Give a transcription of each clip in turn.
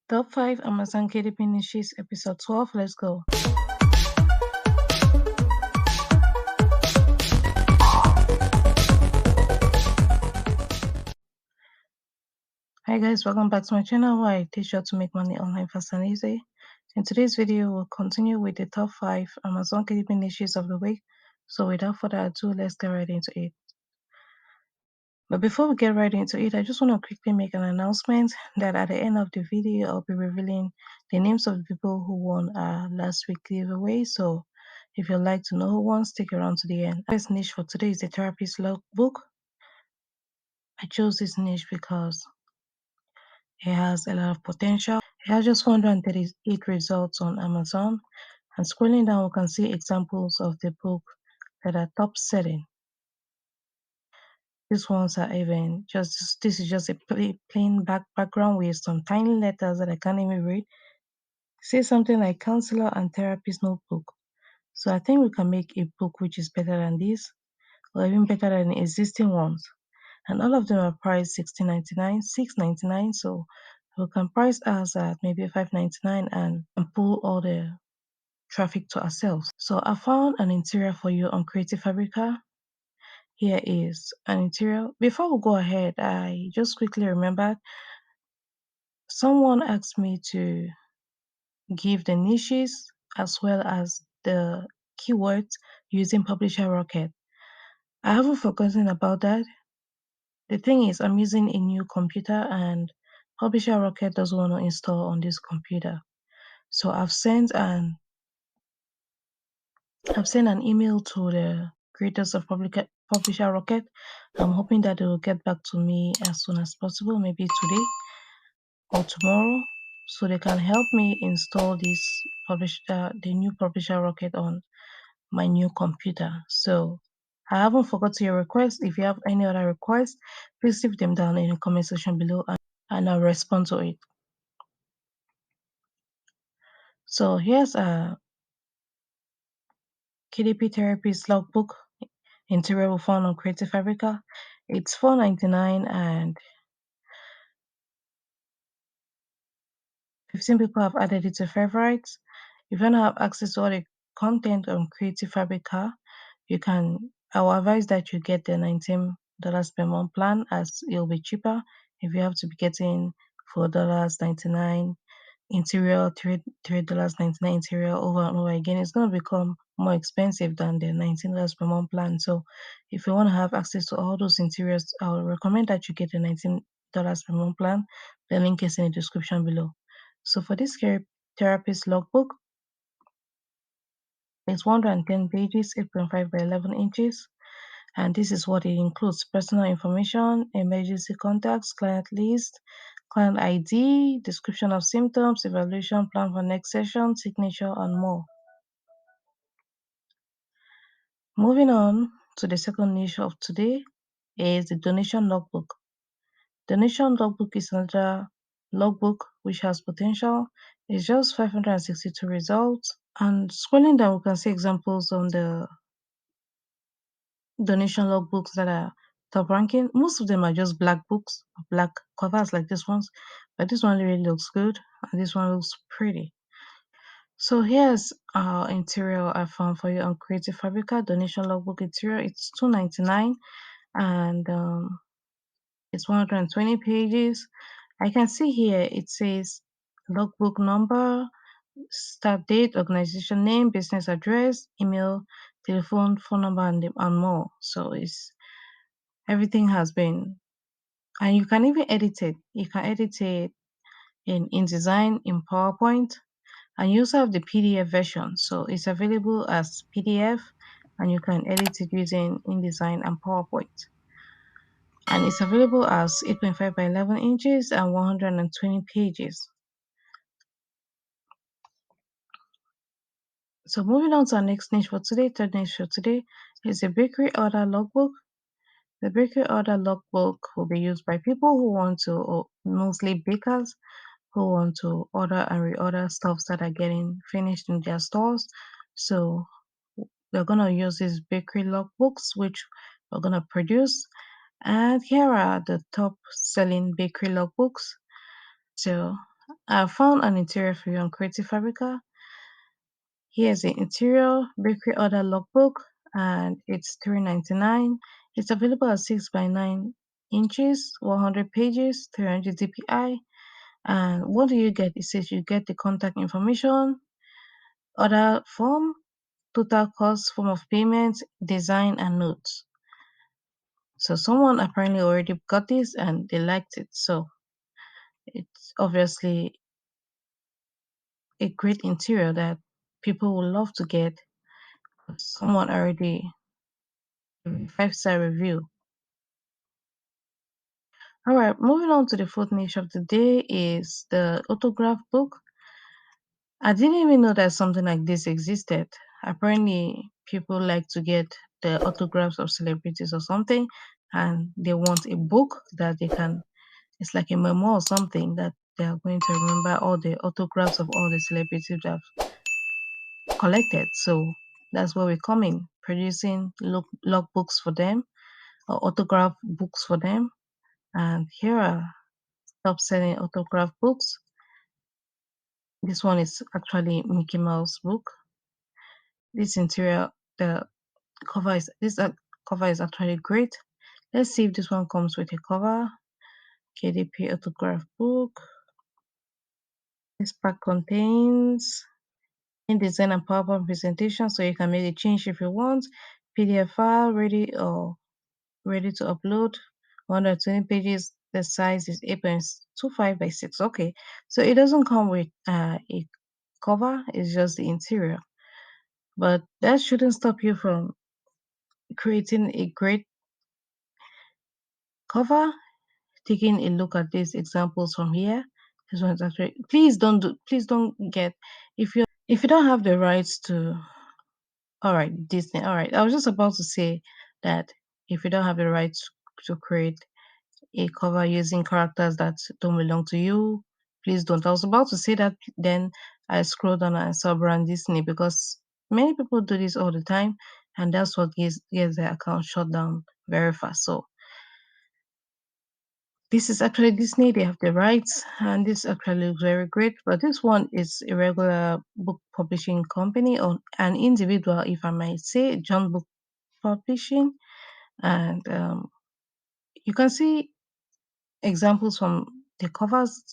Top 5 Amazon KDP niches, episode 12. Let's go. Hi guys, welcome back to my channel where I teach you how to make money online fast and easy. In today's video, we'll continue with the top 5 Amazon KDP niches of the week. So without further ado, let's get right into it. But before we get right into it, I just want to quickly make an announcement that at the end of the video, I'll be revealing the names of the people who won our last week giveaway. So if you'd like to know who won, stick around to the end. First niche for today is the therapist logbook. I chose this niche because it has a lot of potential. It has just 138 results on Amazon. And scrolling down, we can see examples of the book that are top selling. These ones are even just, this is just a plain background with some tiny letters that I can't even read. Say something like counselor and therapist notebook. So I think we can make a book which is better than this, or even better than the existing ones. And all of them are priced $16.99, $6.99. So we can price ours at maybe $5.99 and pull all the traffic to ourselves. So I found an interior for you on Creative Fabrica. Here is an interior. Before we go ahead, I just quickly remembered someone asked me to give the niches as well as the keywords using Publisher Rocket. I haven't forgotten about that. The thing is, I'm using a new computer and Publisher Rocket doesn't want to install on this computer. So I've sent an email to the creators of Publisher Rocket. I'm hoping that they will get back to me as soon as possible, maybe today or tomorrow, so they can help me install the new Publisher Rocket on my new computer. So I haven't forgotten your request. If you have any other requests, please leave them down in the comment section below and I'll respond to it. So here's a KDP Therapist Logbook interior we found on Creative Fabrica. It's $4.99 and 15 people have added it to favorites. If you want to have access to all the content on Creative Fabrica, I will advise that you get the $19 per month plan as it'll be cheaper if you have to be getting $4.99 interior, $3.99 interior over and over again. It's going to become more expensive than the $19 per month plan. So if you want to have access to all those interiors, I would recommend that you get the $19 per month plan. The link is in the description below. So for this therapist logbook, it's 110 pages, 8.5 by 11 inches. And this is what it includes: personal information, emergency contacts, client list, client ID, description of symptoms, evaluation plan for next session, signature, and more. Moving on to the second niche of today is the donation logbook. Donation logbook is another logbook which has potential. It's just 562 results. And scrolling down, we can see examples on the donation logbooks that are top ranking. Most of them are just black books, black covers like this ones, but this one really looks good and this one looks pretty. So here's our interior I found for you on Creative Fabrica donation logbook interior. It's $2.99 and it's 120 pages. I can see here it says logbook number, start date, organization name, business address, email, telephone, phone number, and more. So it's everything has been, and you can even edit it. You can edit it in InDesign, in PowerPoint, and you also have the PDF version. So it's available as PDF, and you can edit it using InDesign and PowerPoint. And it's available as 8.5 by 11 inches and 120 pages. So moving on to our next niche for today, third niche for today, is the bakery order logbook. The bakery order logbook will be used by people who want to, or mostly bakers, who want to order and reorder stuffs that are getting finished in their stores. So we're going to use these bakery logbooks, which we're going to produce. And here are the top selling bakery logbooks. So I found an interior for you on Creative Fabrica. Here's the interior bakery order logbook, and it's $3.99. It's available at 6 by 9 inches, 100 pages, 300 dpi. And what do you get? It says you get the contact information, order form, total cost, form of payment, design, and notes. So someone apparently already got this and they liked it. So it's obviously a great interior that people would love to get. Someone already 5-star review. All right, moving on to the fourth niche of the day is the autograph book. I didn't even know that something like this existed. Apparently, people like to get the autographs of celebrities or something, and they want a book that they can, it's like a memoir or something that they are going to remember all the autographs of all the celebrities that have collected. So that's where we're coming, producing log books for them or autograph books for them. And here are top selling autograph books. This one is actually Mickey Mouse book. This interior, the cover is actually great. Let's see if this one comes with a cover. KDP autograph book. This pack contains InDesign and PowerPoint presentation, so you can make a change if you want. PDF file ready to upload. 120 pages. The size is 8.25 by 6. Okay, so it doesn't come with a cover. It's just the interior, but that shouldn't stop you from creating a great cover. Taking a look at these examples from here. This one's actually, please don't get, if you don't have the rights to, all right, Disney, all right, I was just about to say that if you don't have the rights to create a cover using characters that don't belong to you, please don't. I was about to say that, then I scrolled down and saw brand Disney, because many people do this all the time, and that's what gets their account shut down very fast. So this is actually Disney, they have the rights, and this actually looks very great. But this one is a regular book publishing company, or an individual, if I might say, John Book Publishing. And you can see examples from the covers,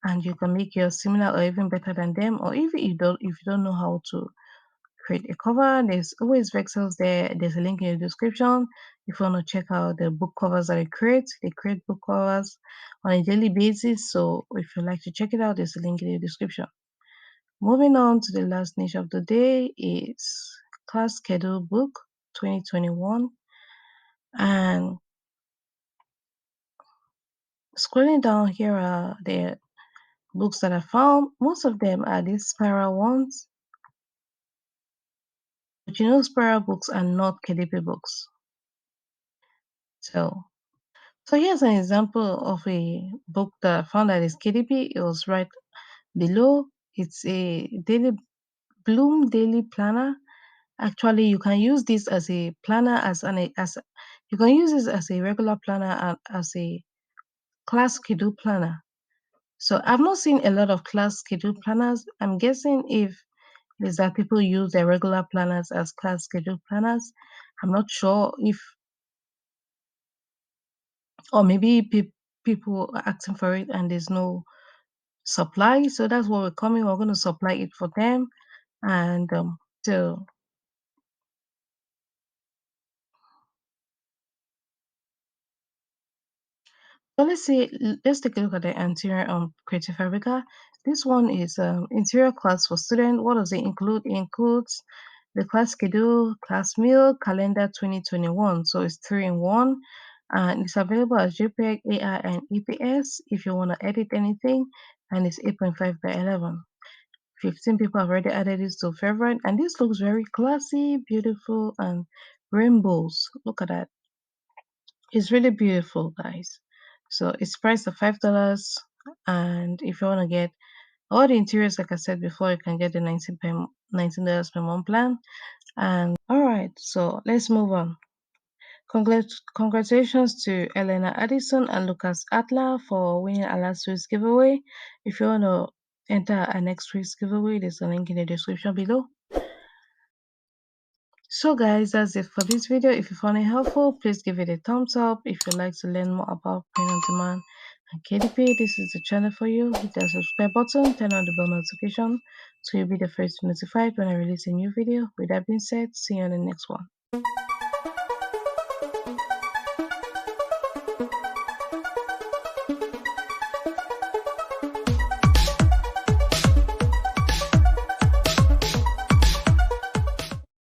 and you can make yours similar or even better than them. Or if you don't know how to create a cover, there's always vexels there. There's a link in the description if you want to check out the book covers that they create book covers on a daily basis. So if you like to check it out, there's a link in the description. Moving on to the last niche of the day is class schedule book 2021. And scrolling down, here are the books that I found. Most of them are these spiral ones, but you know, spiral books are not KDP books. So here's an example of a book that I found that is KDP. It was right below. It's a daily Bloom daily planner. Actually, you can use this as a planner, you can use this as a regular planner and as a class schedule planner. So I've not seen a lot of class schedule planners. I'm guessing if is that people use their regular planners as class schedule planners. I'm not sure if, or maybe people are asking for it and there's no supply. So that's what we're coming. We're going to supply it for them. And so, so let's take a look at the interior Creative Fabrica. This one is interior class for student. What does it include? It includes the class schedule, class meal, calendar 2021. So it's 3 in 1. And it's available as JPEG, AI, and EPS if you want to edit anything. And it's 8.5 by 11. 15 people have already added this to favorite, and this looks very classy, beautiful, and rainbows. Look at that. It's really beautiful, guys. So it's priced at $5. And if you want to get all the interiors, like I said before, you can get the $19 per month plan. And all right, so let's move on. Congratulations to Elena Addison and Lucas Atla for winning our last week's giveaway. If you want to enter our next week's giveaway, there's a link in the description below. So guys, that's it for this video. If you found it helpful, please give it a thumbs up. If you'd like to learn more about print on demand and KDP, this is the channel for you. Hit that subscribe button, turn on the bell notification so you'll be the first to be notified when I release a new video. With that being said, see you on the next one.